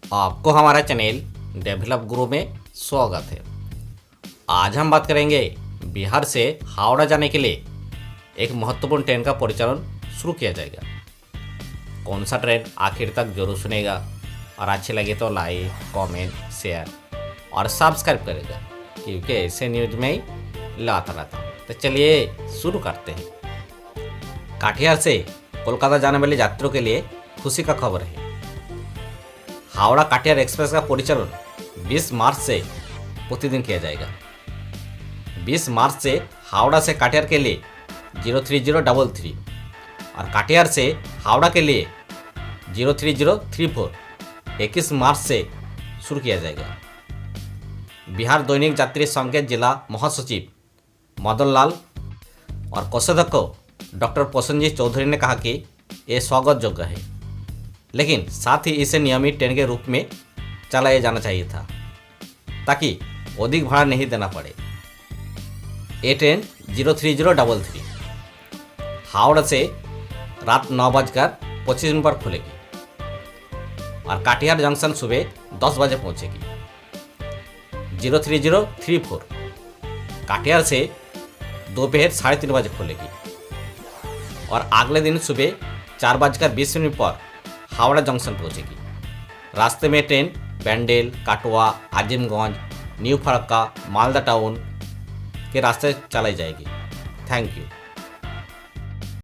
आपको हमारा channel develop गुरु में स्वागत है। आज हम बात करेंगे बिहार से हावड़ा जाने के लिए एक महत्वपूर्ण ट्रेन का परिचालन शुरू किया जाएगा। कौन सा ट्रेन आखिर तक जरूर सुनेगा और अच्छे लगे तो लाइक, कमेंट, शेयर और सब्सक्राइब करेगा, क्योंकि ऐसे न्यूज में ही लाता रहता हूँ। तो चलिए शुरू करते हैं। काटिहार से कोलकाता जाने वाले यात्रियों के लिए खुशी का खबर है। हावड़ा काटिहार एक्सप्रेस का परिचालन 20 मार्च से प्रतिदिन किया जाएगा। 20 मार्च से हावड़ा से काटिहार के लिए 03033 और काटिहार से हावड़ा के लिए 03034 21 मार्च से शुरू किया जाएगा। बिहार दैनिक यात्री संघ के जिला महासचिव मदन लाल और कोषाध्यक्ष डॉक्टर प्रसन्नजीत चौधरी ने कहा कि ये स्वागत योग्य है, लेकिन साथ ही इसे नियमित ट्रेन के रूप में चलाया जाना चाहिए था ताकि अधिक भाड़ा नहीं देना पड़े। ये ट्रेन 03033 हावड़ा से रात 9:25 पर खुलेगी और काटिहार जंक्शन सुबह 10 बजे पहुंचेगी। 03034 काटिहार से दोपहर 3:30 बजे खुलेगी और अगले दिन सुबह 4:20 पर हावड़ा जंक्शन पहुंचेगी। रास्ते में train Bandel, Katwa, Azimganj, new Farakka, Malda town के रास्ते चलाई जाएगी। Thank you.